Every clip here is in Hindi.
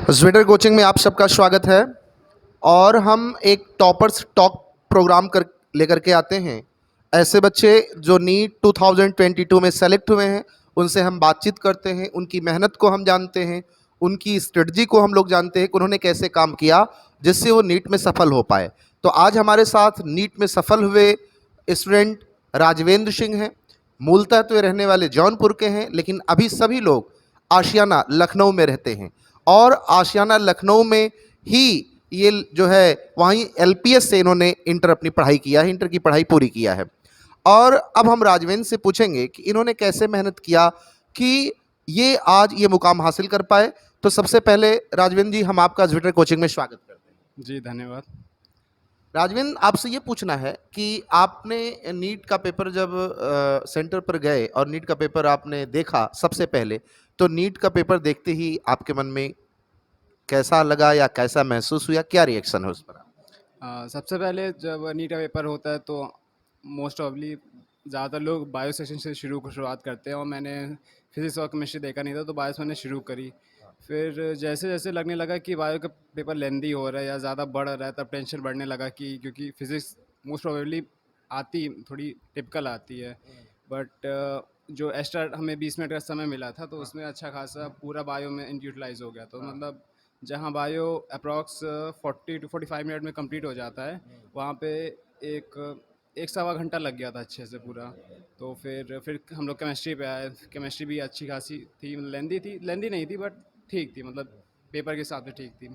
ज्वेटर कोचिंग में आप सबका स्वागत है। और हम एक टॉपर्स टॉक प्रोग्राम कर लेकर के आते हैं। ऐसे बच्चे जो नीट 2022 में सेलेक्ट हुए हैं, उनसे हम बातचीत करते हैं, उनकी मेहनत को हम जानते हैं, उनकी स्ट्रेटजी को हम लोग जानते हैं कि उन्होंने कैसे काम किया जिससे वो नीट में सफल हो पाए। तो आज हमारे साथ नीट में सफल हुए स्टूडेंट राजवेंद्र सिंह हैं। मूलतः तो ये रहने वाले जौनपुर के हैं, लेकिन अभी सभी लोग आशियाना लखनऊ में रहते हैं और आशियाना लखनऊ में ही ये जो है वहीं एलपीएस से इन्होंने इंटर अपनी पढ़ाई किया है, इंटर की पढ़ाई पूरी किया है। और अब हम राजवेंद्र से पूछेंगे कि इन्होंने कैसे मेहनत किया कि ये आज ये मुकाम हासिल कर पाए। तो सबसे पहले राजवेंद्र जी, हम आपका ज्वेटर कोचिंग में स्वागत करते हैं। जी धन्यवाद। राजवेंद्र, आपसे ये पूछना है कि आपने नीट का पेपर जब सेंटर पर गए और नीट का पेपर आपने देखा सबसे पहले, तो नीट का पेपर देखते ही आपके मन में कैसा लगा या कैसा महसूस हुआ, क्या रिएक्शन है उस पर? सबसे पहले जब नीट का पेपर होता है तो मोस्ट ऑफली ज़्यादातर लोग बायो सेक्शन से शुरुआत करते हैं और मैंने फिजिक्स और केमिस्ट्री देखा नहीं था तो बायो से मैंने शुरू करी। फिर जैसे जैसे लगने लगा कि बायो का पेपर लेंदी हो रहा है या ज़्यादा बढ़ रहा है तब टेंशन बढ़ने लगा कि क्योंकि फिज़िक्स मोस्ट प्रोबेबली आती थोड़ी टिपिकल आती है, बट जो एक्स्ट्रा हमें 20 मिनट का समय मिला था तो उसमें अच्छा खासा पूरा बायो में यूटिलाइज हो गया। तो मतलब जहाँ बायो अप्रॉक्स 40 टू 45 मिनट में कंप्लीट हो जाता है, वहाँ पे एक सवा घंटा लग गया था अच्छे से पूरा। तो फिर हम लोग केमिस्ट्री पे आए। केमिस्ट्री भी अच्छी खासी थी, लेंदी नहीं थी बट ठीक थी, मतलब पेपर के हिसाब से ठीक थी।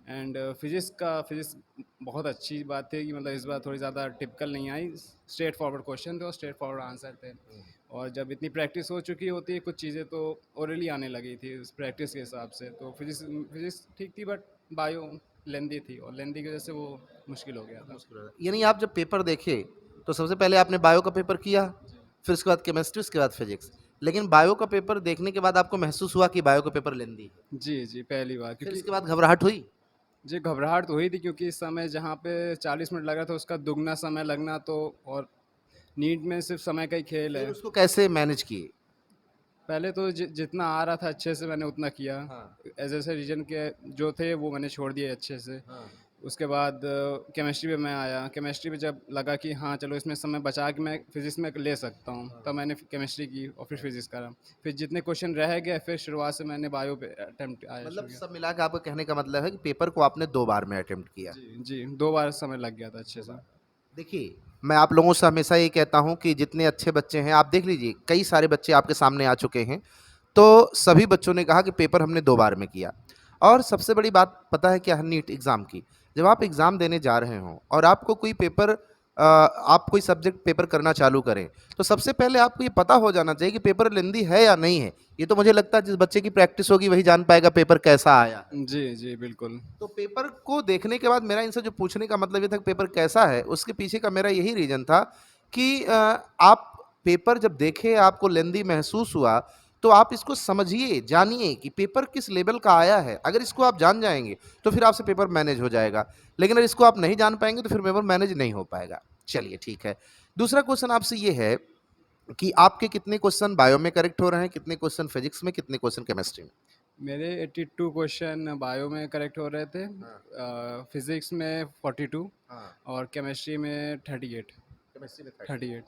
एंड फिज़िक्स बहुत अच्छी बात थी कि मतलब इस बार थोड़ी ज़्यादा टिपिकल नहीं आई, स्ट्रेट फॉरवर्ड क्वेश्चन थे और स्ट्रेट फॉरवर्ड आंसर थे। और जब इतनी प्रैक्टिस हो चुकी होती है कुछ चीज़ें तो ओरली आने लगी थी उस प्रैक्टिस के हिसाब से। तो फिजिक्स ठीक थी बट बायो लेंदी थी और लेंदी की वजह से वो मुश्किल हो गया था। यानी आप जब पेपर देखे तो सबसे पहले आपने बायो का पेपर किया, फिर उसके बाद केमिस्ट्री, उसके बाद फिजिक्स। लेकिन बायो का पेपर देखने के बाद आपको महसूस हुआ कि बायो का पेपर लेंदी है। जी पहली बार। फिर क्योंकि इसके बाद घबराहट हुई? जी घबराहट तो हुई थी क्योंकि इस समय जहाँ पे 40 मिनट लग रहा था उसका दुगना समय लगना, तो और नीट में सिर्फ समय का ही खेल फिर है। उसको कैसे मैनेज किए? पहले तो जितना आ रहा था अच्छे से मैंने उतना किया। हाँ। ऐसे रीजन के जो थे वो मैंने छोड़ दिए अच्छे से। हाँ। उसके बाद केमिस्ट्री पे मैं आया। केमिस्ट्री पे जब लगा कि हाँ चलो इसमें समय बचा के मैं फिजिक्स में ले सकता हूँ, तब मैंने केमिस्ट्री की और फिर फिजिक्स करा। फिर जितने क्वेश्चन रह गए फिर शुरुआत से मैंने बायो पे अटेम्प्ट आया मतलब शुरू किया। सब मिला के आपका कहने का मतलब है कि पेपर को आपने 2 बार में अटेम्प्ट किया। जी 2 बार समय लग गया था अच्छे से। देखिए, मैं आप लोगों से हमेशा ये कहता हूँ कि जितने अच्छे बच्चे हैं, आप देख लीजिए, कई सारे बच्चे आपके सामने आ चुके हैं। तो सभी बच्चों ने कहा कि पेपर हमने 2 बार में किया। और सबसे बड़ी बात पता है क्या है नीट एग्ज़ाम की? जब आप एग्ज़ाम देने जा रहे हों और आपको कोई पेपर आप कोई सब्जेक्ट पेपर करना चालू करें, तो सबसे पहले आपको ये पता हो जाना चाहिए कि पेपर लेंदी है या नहीं है। ये तो मुझे लगता है जिस बच्चे की प्रैक्टिस होगी वही जान पाएगा पेपर कैसा आया है। जी बिल्कुल। तो पेपर को देखने के बाद मेरा इनसे जो पूछने का मतलब ये था कि पेपर कैसा है, उसके पीछे का मेरा यही रीज़न था कि आप पेपर जब देखे, आपको लेंदी महसूस हुआ, तो आप इसको समझिए, जानिए कि पेपर किस लेवल का आया है। अगर इसको आप जान जाएँगे, तो फिर आपसे पेपर मैनेज हो जाएगा। लेकिन अगर इसको आप नहीं जान पाएँगे, तो फिर पेपर मैनेज नहीं हो पाएगा। चलिए ठीक है। दूसरा क्वेश्चन आपसे ये है कि आपके कितने क्वेश्चन बायो में करेक्ट हो रहे हैं, कितने क्वेश्चन फिजिक्स में, कितने क्वेश्चन केमिस्ट्री में? मेरे 82 क्वेश्चन बायो में करेक्ट हो रहे थे। फिजिक्स में 42 हाँ। और केमिस्ट्री में 38। केमिस्ट्री में 38।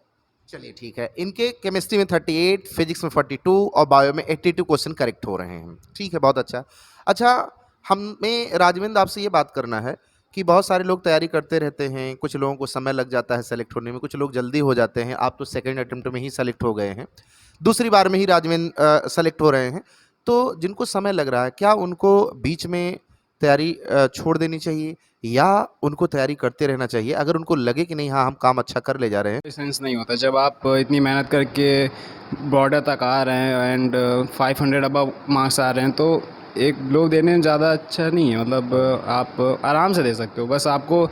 चलिए ठीक है। इनके केमिस्ट्री में 38, फिजिक्स में 42 और बायो में 82 क्वेश्चन करेक्ट हो रहे हैं। ठीक है, बहुत अच्छा। अच्छा, हमें राजविंद्र आपसे ये बात करना है कि बहुत सारे लोग तैयारी करते रहते हैं, कुछ लोगों को समय लग जाता है सेलेक्ट होने में, कुछ लोग जल्दी हो जाते हैं। आप तो सेकंड अटेम्प्ट में ही सेलेक्ट हो गए हैं, दूसरी बार में ही राजविंद्र सेलेक्ट हो रहे हैं। तो जिनको समय लग रहा है, क्या उनको बीच में तैयारी छोड़ देनी चाहिए या उनको तैयारी करते रहना चाहिए? अगर उनको लगे कि नहीं, हाँ, हम काम अच्छा कर ले जा रहे हैं। सेंस नहीं होता जब आप इतनी मेहनत करके बॉर्डर तक आ रहे हैं एंड 500 अबव मार्क्स आ रहे हैं, तो एक लोग देने में ज़्यादा अच्छा नहीं है। मतलब आप आराम से दे सकते हो, बस आपको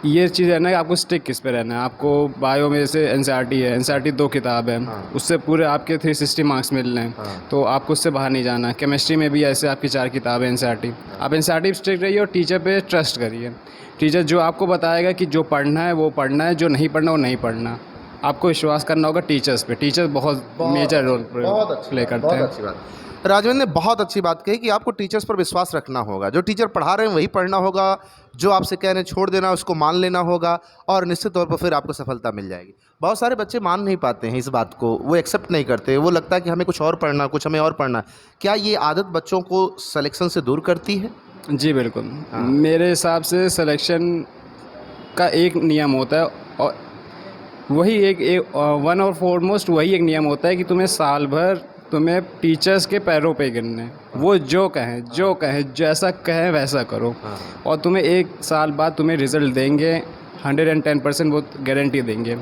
ये चीज़ रहना है कि आपको स्टिक किस पे रहना है। आपको बायो में जैसे एनसीईआरटी है, एनसीईआरटी 2 किताब है, उससे पूरे आपके 360 मार्क्स मिल रहे हैं, तो आपको उससे बाहर नहीं जाना। केमिस्ट्री में भी ऐसे आपकी 4 किताबें एनसीईआरटी। आप एनसीईआरटी पे स्टिक रहिए और टीचर पे ट्रस्ट करिए। टीचर जो आपको बताएगा कि जो पढ़ना है वो पढ़ना है, जो नहीं पढ़ना वो नहीं पढ़ना। आपको विश्वास करना होगा टीचर्स पे। टीचर्स बहुत मेजर रोल प्ले करते हैं। बहुत अच्छी बात। राजवेंद्र ने बहुत अच्छी बात कही कि आपको टीचर्स पर विश्वास रखना होगा। जो टीचर पढ़ा रहे हैं वही पढ़ना होगा, जो आपसे कह रहे हैं छोड़ देना उसको मान लेना होगा और निश्चित तौर पर फिर आपको सफलता मिल जाएगी। बहुत सारे बच्चे मान नहीं पाते हैं इस बात को, वो एक्सेप्ट नहीं करते, वो लगता है कि हमें कुछ और पढ़ना, कुछ हमें और पढ़ना। क्या ये आदत बच्चों को सिलेक्शन से दूर करती है? जी बिल्कुल। मेरे हिसाब से सिलेक्शन का एक नियम होता है और वही वन और फॉरमोस्ट वही एक नियम होता है कि तुम्हें साल भर तुम्हें टीचर्स के पैरों पे गिरना है। वो जो कहें जैसा कहें वैसा करो और तुम्हें एक साल बाद तुम्हें रिज़ल्ट देंगे, 110% वो गारंटी देंगे।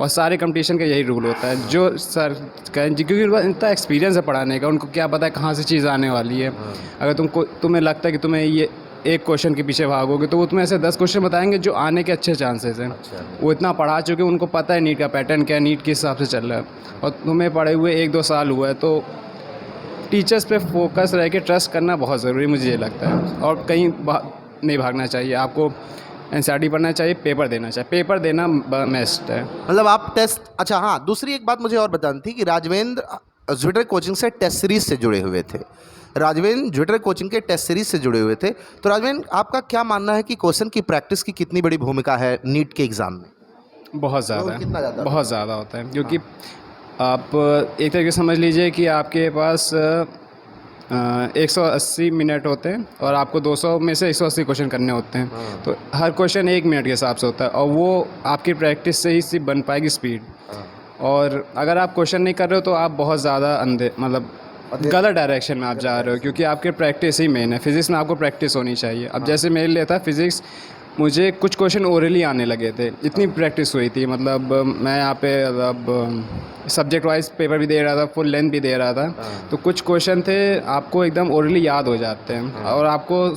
और सारे कंपटीशन का यही रूल होता है, जो सर कहें क्योंकि उनका इतना एक्सपीरियंस है पढ़ाने का, उनको क्या पता है कहाँ से चीज़ आने वाली है। अगर तुम्हें लगता है कि तुम्हें ये एक क्वेश्चन के पीछे भागोगे तो वो तुम्हें ऐसे 10 क्वेश्चन बताएंगे जो आने के अच्छे चांसेस हैं। वो इतना पढ़ा चुके, उनको पता है नीट का पैटर्न क्या है, नीट किस हिसाब से चल रहा है, और तुम्हें पढ़े हुए 1-2 साल हुआ है। तो टीचर्स पे फोकस रह के ट्रस्ट करना बहुत ज़रूरी मुझे ये लगता है, और कहीं नहीं भागना चाहिए। आपको एनसीईआरटी पढ़ना चाहिए, पेपर देना चाहिए, पेपर देना बेस्ट है। मतलब आप टेस्ट, अच्छा हाँ, दूसरी एक बात मुझे और बतानी थी कि राजवेंद्र ज्विटर कोचिंग से टेस्ट सीरीज से जुड़े हुए थे। राजवेंद्र ज्विटर कोचिंग के टेस्ट सीरीज से जुड़े हुए थे, तो राजवेंद्र आपका क्या मानना है कि क्वेश्चन की प्रैक्टिस की कितनी बड़ी भूमिका है नीट के एग्ज़ाम में? बहुत ज़्यादा कितना ज़्यादा? है, बहुत ज़्यादा होता है, क्योंकि आप एक तरीके से समझ लीजिए कि आपके पास 180 मिनट होते हैं और आपको 200 में से 180 क्वेश्चन करने होते हैं। तो हर क्वेश्चन 1 मिनट के हिसाब से होता है और वो आपकी प्रैक्टिस से ही सिर्फ बन पाएगी स्पीड। और अगर आप क्वेश्चन नहीं कर रहे हो तो आप बहुत ज़्यादा मतलब गलत डायरेक्शन में आप जा रहे हो, क्योंकि आपके प्रैक्टिस ही मेन है। फिज़िक्स में आपको प्रैक्टिस होनी चाहिए। अब जैसे मेरे लिए था फिज़िक्स, मुझे कुछ क्वेश्चन ओरली आने लगे थे, इतनी प्रैक्टिस हुई थी। मतलब मैं यहाँ पे सब्जेक्ट वाइज पेपर भी दे रहा था, फुल लेंथ भी दे रहा था, तो कुछ क्वेश्चन थे आपको एकदम ओरली याद हो जाते हैं और आपको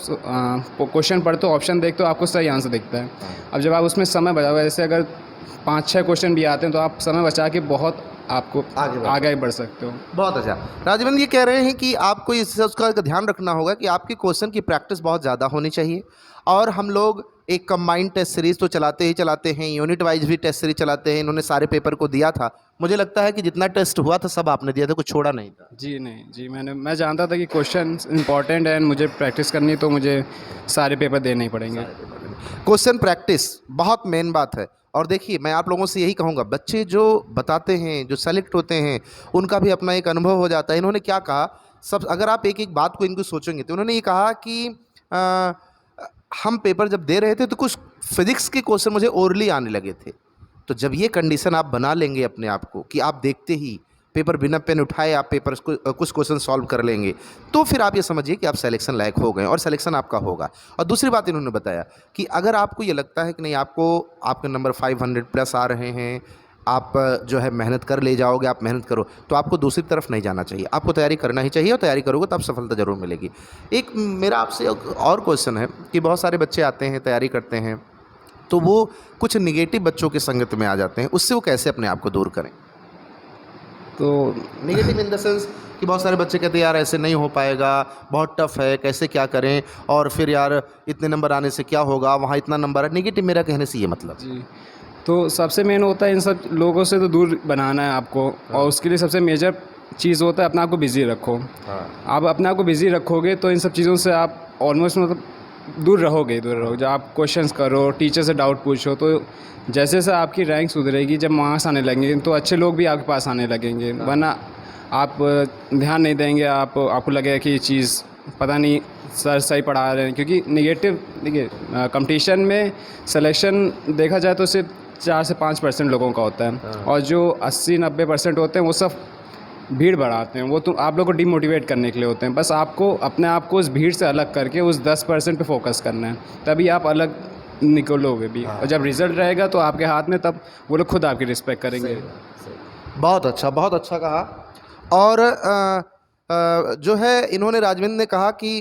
क्वेश्चन पढ़ते हो, ऑप्शन देखते हो, आपको सही आंसर दिखता है। अब जब आप उसमें समय बचा हुआ, जैसे अगर 5-6 क्वेश्चन भी आते हैं तो आप समय बचा के बहुत आपको आगे बढ़ सकते हो। बहुत अच्छा। राजवेंद्र ये कह रहे हैं कि आपको इस चीज़ का ध्यान रखना होगा कि आपकी क्वेश्चन की प्रैक्टिस बहुत ज़्यादा होनी चाहिए, और हम लोग एक कंबाइंड टेस्ट सीरीज़ तो चलाते ही चलाते हैं, यूनिट वाइज भी टेस्ट सीरीज चलाते हैं। इन्होंने सारे पेपर को दिया था, मुझे लगता है कि जितना टेस्ट हुआ था सब आपने दिया था, कुछ छोड़ा नहीं था। जी नहीं जी, मैं जानता था कि क्वेश्चन इंपॉर्टेंट है, मुझे प्रैक्टिस करनी, तो मुझे सारे पेपर देने ही पड़ेंगे। क्वेश्चन प्रैक्टिस बहुत मेन बात है। और देखिए, मैं आप लोगों से यही कहूँगा, बच्चे जो बताते हैं, जो सेलेक्ट होते हैं, उनका भी अपना एक अनुभव हो जाता है। इन्होंने क्या कहा, सब अगर आप एक एक बात को इनको सोचेंगे तो उन्होंने ये कहा कि हम पेपर जब दे रहे थे तो कुछ फिज़िक्स के क्वेश्चन मुझे ओरली आने लगे थे। तो जब ये कंडीशन आप बना लेंगे अपने आप को कि आप देखते ही पेपर बिना पेन उठाए आप पेपर को कुछ क्वेश्चन सॉल्व कर लेंगे, तो फिर आप ये समझिए कि आप सिलेक्शन लायक हो गए और सिलेक्शन आपका होगा। और दूसरी बात इन्होंने बताया कि अगर आपको ये लगता है कि नहीं, आपको आपके नंबर 500 प्लस आ रहे हैं, आप जो है मेहनत कर ले जाओगे, आप मेहनत करो, तो आपको दूसरी तरफ नहीं जाना चाहिए, आपको तैयारी करना ही चाहिए, और तैयारी करोगे तो आप सफलता ज़रूर मिलेगी। एक मेरा आपसे एक और क्वेश्चन है कि बहुत सारे बच्चे आते हैं, तैयारी करते हैं, तो वो कुछ निगेटिव बच्चों के संगत में आ जाते हैं, उससे वो कैसे अपने आप को दूर करें? तो नेगेटिव इन द सेंस कि बहुत सारे बच्चे कहते हैं यार ऐसे नहीं हो पाएगा, बहुत टफ है, कैसे क्या करें, और फिर यार इतने नंबर आने से क्या होगा, वहाँ इतना नंबर है। नेगेटिव मेरा कहने से ये मतलब जी, तो सबसे मेन होता है इन सब लोगों से तो दूर बनाना है आपको, और उसके लिए सबसे मेजर चीज़ होता है अपने आप को बिज़ी रखो। आप अपने आप को बिज़ी रखोगे तो इन सब चीज़ों से आप ऑलमोस्ट मतलब दूर रहोगे। जब आप क्वेश्चंस करो, टीचर से डाउट पूछो, तो जैसे जैसे आपकी रैंक सुधरेगी, जब मार्क्स आने लगेंगे तो अच्छे लोग भी आपके पास आने लगेंगे। वरना आप ध्यान नहीं देंगे, आपको लगेगा कि ये चीज़ पता नहीं सर सही पढ़ा रहे हैं, क्योंकि निगेटिव देखिए कंपटीशन में सिलेक्शन देखा जाए तो सिर्फ 4 से 5% लोगों का होता है, और जो 80-90% होते हैं वो सब भीड़ बढ़ाते हैं। वो तो आप लोग को डिमोटिवेट करने के लिए होते हैं। बस आपको अपने आप को उस भीड़ से अलग करके उस 10% पे फोकस करना है, तभी आप अलग निकलोगे भी। और जब रिज़ल्ट रहेगा तो आपके हाथ में, तब वो लोग खुद आपकी रिस्पेक्ट करेंगे। बहुत अच्छा कहा। और जो है इन्होंने, राजवेंद्र ने कहा कि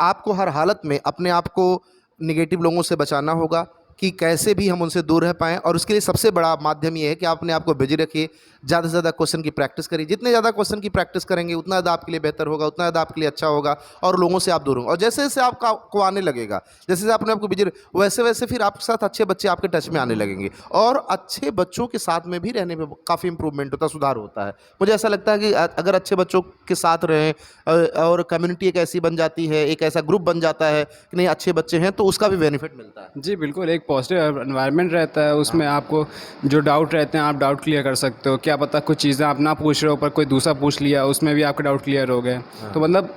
आपको हर हालत में अपने आप को निगेटिव लोगों से बचाना होगा कि कैसे भी हम उनसे दूर रह पाएँ, और उसके लिए सबसे बड़ा माध्यम ये है कि आप अपने आप को बिजी रखिए। ज़्यादा से ज़्यादा क्वेश्चन की प्रैक्टिस करिए। जितने ज़्यादा क्वेश्चन की प्रैक्टिस करेंगे उतना ज़्यादा आपके लिए बेहतर होगा, उतना ज़्यादा आपके लिए अच्छा होगा और लोगों से आप दूर होंगे। और जैसे जैसे आपको आने लगेगा, जैसे जैसे अपने आपको बिजी, वैसे वैसे फिर आपके साथ अच्छे बच्चे आपके टच में आने लगेंगे और अच्छे बच्चों के साथ में भी रहने में काफ़ी इंप्रूवमेंट होता है, सुधार होता है। मुझे ऐसा लगता है कि अगर अच्छे बच्चों के साथ रहें और कम्युनिटी एक ऐसी बन जाती है, एक ऐसा ग्रुप बन जाता है कि नहीं अच्छे बच्चे हैं, तो उसका भी बेनिफिट मिलता है। जी, बिल्कुल, एक पॉजिटिव एनवायरनमेंट रहता है, उसमें आपको जो डाउट रहते हैं, आप डाउट क्लियर कर सकते हो। क्या पता कुछ चीज़ें आप ना पूछ रहे हो, पर कोई दूसरा पूछ लिया, उसमें भी आपके डाउट क्लियर हो गए। तो मतलब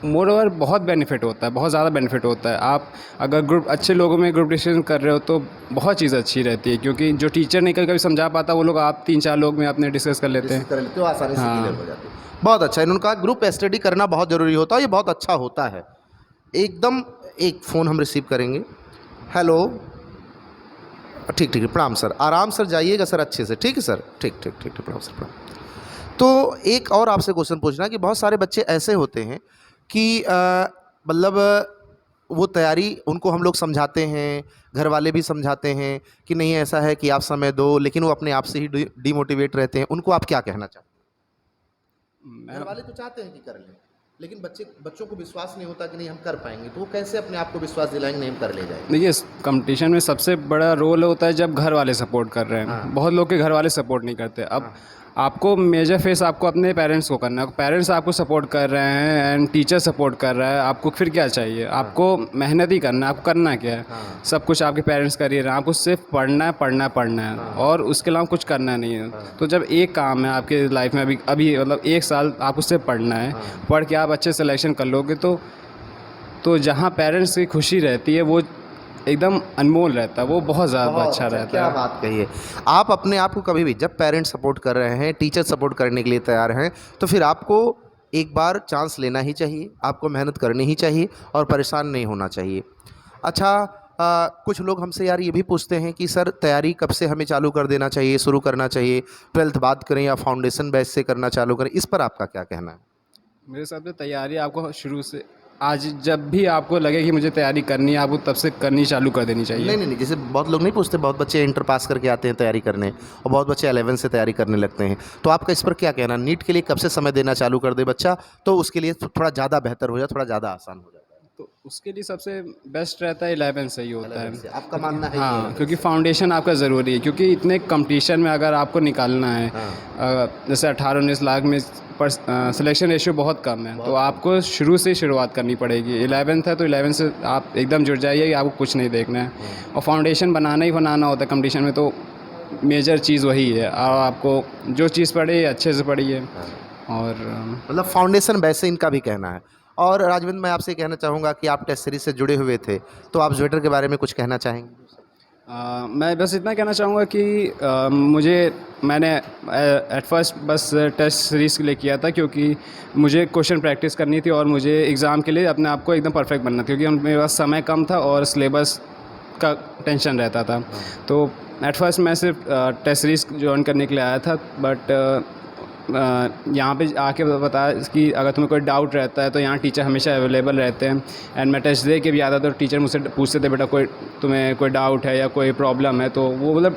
मोर ओवर बहुत बेनिफिट होता है, बहुत ज़्यादा बेनिफिट होता है। आप अगर ग्रुप अच्छे लोगों में ग्रुप डिस्कशन कर रहे हो, तो बहुत चीज़ अच्छी रहती है, क्योंकि जो टीचर नहीं कभी समझा पाता, वो लोग आप 3-4 लोग में अपने डिस्कस कर लेते हैं। कर लेते हो, आसानी से हाँ। क्लियर हो जाती है। बहुत अच्छा, इन्होंने कहा ग्रुप स्टडी करना बहुत ज़रूरी होता है, ये बहुत अच्छा होता है एकदम। एक फ़ोन हम रिसीव करेंगे। हेलो, ठीक ठीक है, प्रणाम सर, आराम सर जाइएगा सर, अच्छे से, ठीक है सर, ठीक ठीक ठीक ठीक, प्रणाम सर, प्रणाम। तो एक और आपसे क्वेश्चन पूछना है कि बहुत सारे बच्चे ऐसे होते हैं कि मतलब वो तैयारी उनको हम लोग समझाते हैं, घर वाले भी समझाते हैं कि नहीं ऐसा है कि आप समय दो, लेकिन वो अपने आप से ही डिमोटिवेट रहते हैं। उनको आप क्या कहना चाहते हैं? घर वाले तो चाहते हैं कि कर लें, लेकिन बच्चों को विश्वास नहीं होता कि नहीं हम कर पाएंगे, तो वो कैसे अपने आप को विश्वास दिलाएंगे नहीं हम कर ले जाएंगे? देखिए, इस कंपटीशन में सबसे बड़ा रोल होता है जब घर वाले सपोर्ट कर रहे हैं। हाँ। बहुत लोग के घर वाले सपोर्ट नहीं करते। अब आपको मेजर फेस आपको अपने पेरेंट्स को करना है। पेरेंट्स आपको सपोर्ट कर रहे हैं एंड टीचर सपोर्ट कर रहा है, आपको फिर क्या चाहिए? आपको मेहनत ही करना है। आपको करना क्या है? हाँ। सब कुछ आपके पेरेंट्स कर ही रहे हैं, आपको सिर्फ पढ़ना है, पढ़ना है, पढ़ना है, और उसके अलावा कुछ करना नहीं है। तो जब एक काम है आपके लाइफ में, अभी अभी मतलब 1 साल आपको सिर्फ पढ़ना है, पढ़ के आप अच्छे सिलेक्शन कर लोगे, तो जहाँ पेरेंट्स की खुशी रहती है, वो एकदम अनमोल रहता है, वो बहुत ज़्यादा अच्छा रहता क्या है। बात कही है। आप अपने आप को कभी भी, जब पेरेंट्स सपोर्ट कर रहे हैं, टीचर सपोर्ट करने के लिए तैयार हैं, तो फिर आपको एक बार चांस लेना ही चाहिए, आपको मेहनत करनी ही चाहिए और परेशान नहीं होना चाहिए। अच्छा, कुछ लोग हमसे यार ये भी पूछते हैं कि सर तैयारी कब से हमें चालू कर देना चाहिए, शुरू करना चाहिए, 12th बाद करें या फाउंडेशन बैच से करना चालू करें, इस पर आपका क्या कहना है? मेरे हिसाब से तैयारी आपको शुरू से, आज जब भी आपको लगे कि मुझे तैयारी करनी है, आपको तब से करनी चालू कर देनी चाहिए। नहीं, जैसे बहुत लोग नहीं पूछते, बहुत बच्चे इंटर पास करके आते हैं तैयारी करने और बहुत बच्चे 11 से तैयारी करने लगते हैं, तो आपका इस पर क्या कहना? नीट के लिए कब से समय देना चालू कर दे बच्चा, तो उसके लिए थोड़ा ज़्यादा बेहतर हो जाए, थोड़ा ज़्यादा आसान हो जाता है? तो उसके लिए सबसे बेस्ट रहता है 11 से ही होता 11 से है। आपका मानना है? हाँ, क्योंकि फाउंडेशन आपका ज़रूरी है, क्योंकि इतने कंपटीशन में अगर आपको निकालना है, जैसे 18-19 लाख में पर सिलेक्शन रेशियो बहुत कम है, तो आपको शुरू से ही शुरुआत करनी पड़ेगी। 11th है तो 11 से आप एकदम जुड़ जाइए कि आपको कुछ नहीं देखना है, और फाउंडेशन बनाना ही बनाना होता है कंपटीशन में, तो मेजर चीज़ वही है। और आपको जो चीज़ पढ़े अच्छे से पढ़िए। और मतलब फाउंडेशन वैसे इनका भी कहना है। और राजविंद्र, मैं आपसे कहना चाहूँगा कि आप टेस्ट सीरीज से जुड़े हुए थे, तो आप ज्वेटर के बारे में कुछ कहना चाहेंगे? मैं बस इतना कहना चाहूँगा कि मैंने एट फर्स्ट बस टेस्ट सीरीज़ के लिए किया था, क्योंकि मुझे क्वेश्चन प्रैक्टिस करनी थी और मुझे एग्ज़ाम के लिए अपने आप को एकदम परफेक्ट बनना था, क्योंकि मेरे पास समय कम था और सिलेबस का टेंशन रहता था। तो एट फर्स्ट मैं सिर्फ टेस्ट सीरीज़ ज्वाइन करने के लिए आया था, बट यहाँ पे आके बताया कि अगर तुम्हें कोई डाउट रहता है तो यहाँ टीचर हमेशा अवेलेबल रहते हैं। एंड मैं टेस्ट दे के भी आता था, तो टीचर मुझसे पूछते थे, बेटा तुम्हें कोई डाउट है या कोई प्रॉब्लम है, तो वो मतलब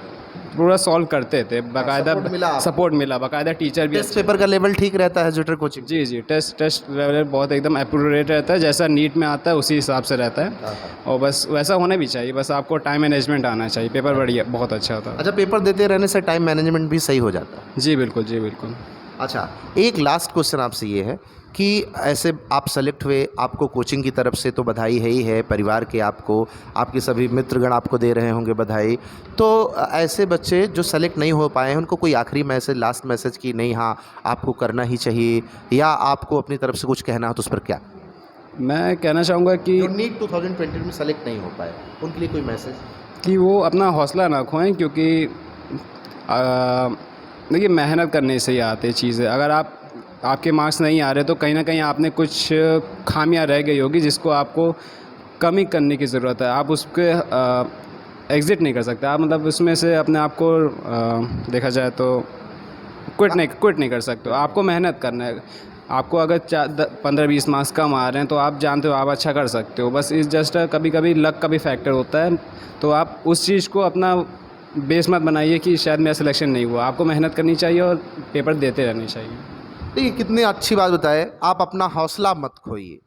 पूरा सॉल्व करते थे। बाकायदा सपोर्ट मिला, बाकायदा टीचर भी। टेस्ट पेपर का लेवल ठीक रहता है ज्वेटर कोचिंग? जी, टेस्ट लेवल बहुत एकदम एक्यूरेट रहता है, जैसा नीट में आता है उसी हिसाब से रहता है, और बस वैसा होना भी चाहिए। बस आपको टाइम मैनेजमेंट आना चाहिए, पेपर बढ़िया बहुत अच्छा होता है। अच्छा, पेपर देते रहने से टाइम मैनेजमेंट भी सही हो जाता है? जी बिल्कुल। अच्छा, एक लास्ट क्वेश्चन आपसे ये है कि ऐसे आप सेलेक्ट हुए, आपको कोचिंग की तरफ से तो बधाई है ही है, परिवार के आपको, आपके सभी मित्रगण आपको दे रहे होंगे बधाई, तो ऐसे बच्चे जो सेलेक्ट नहीं हो पाए हैं, उनको कोई आखिरी मैसेज, लास्ट मैसेज कि नहीं हाँ आपको करना ही चाहिए, या आपको अपनी तरफ से कुछ कहना हो तो उस पर क्या? मैं कहना चाहूँगा कि जो नीट 2020 में सेलेक्ट नहीं हो पाए उनके लिए कोई मैसेज? कि वो अपना हौसला ना खोएं, क्योंकि देखिए मेहनत करने से ही आते चीज़ें। अगर आपके मार्क्स नहीं आ रहे तो कहीं ना कहीं आपने कुछ खामियां रह गई होगी, जिसको आपको कमी करने की ज़रूरत है। आप उसके एग्ज़िट नहीं कर सकते, आप मतलब उसमें से अपने आप को देखा जाए तो क्विट नहीं कर सकते हो। आपको मेहनत करना है। आपको अगर 15-20 मार्क्स कम आ रहे हैं तो आप जानते हो आप अच्छा कर सकते हो, बस इस जस्ट कभी कभी लक का भी फैक्टर होता है, तो आप उस चीज़ को अपना बेस मत बनाइए कि शायद मेरा सिलेक्शन नहीं हुआ। आपको मेहनत करनी चाहिए और पेपर देते रहने चाहिए। देखिए कितनी अच्छी बात बताए, आप अपना हौसला मत खोइए।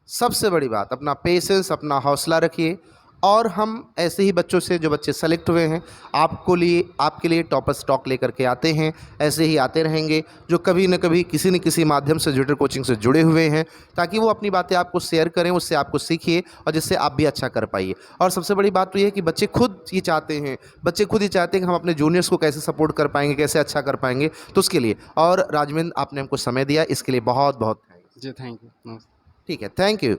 सबसे बड़ी बात, अपना पेशेंस, अपना हौसला रखिए। और हम ऐसे ही बच्चों से, जो बच्चे सेलेक्ट हुए हैं, आपके लिए टॉपर्स टॉक लेकर के आते हैं। ऐसे ही आते रहेंगे, जो कभी न कभी किसी न किसी माध्यम से ट्विटर कोचिंग से जुड़े हुए हैं, ताकि वो अपनी बातें आपको शेयर करें, उससे आपको सीखिए और जिससे आप भी अच्छा कर पाइए। और सबसे बड़ी बात तो ये है कि बच्चे खुद ये चाहते हैं, कि हम अपने जूनियर्स को कैसे सपोर्ट कर पाएंगे, कैसे अच्छा कर पाएंगे। तो उसके लिए, और राजविंद्र, आपने हमको समय दिया, इसके लिए बहुत बहुत थैंक्स। Ji, thank you. ठीक है, थैंक यू।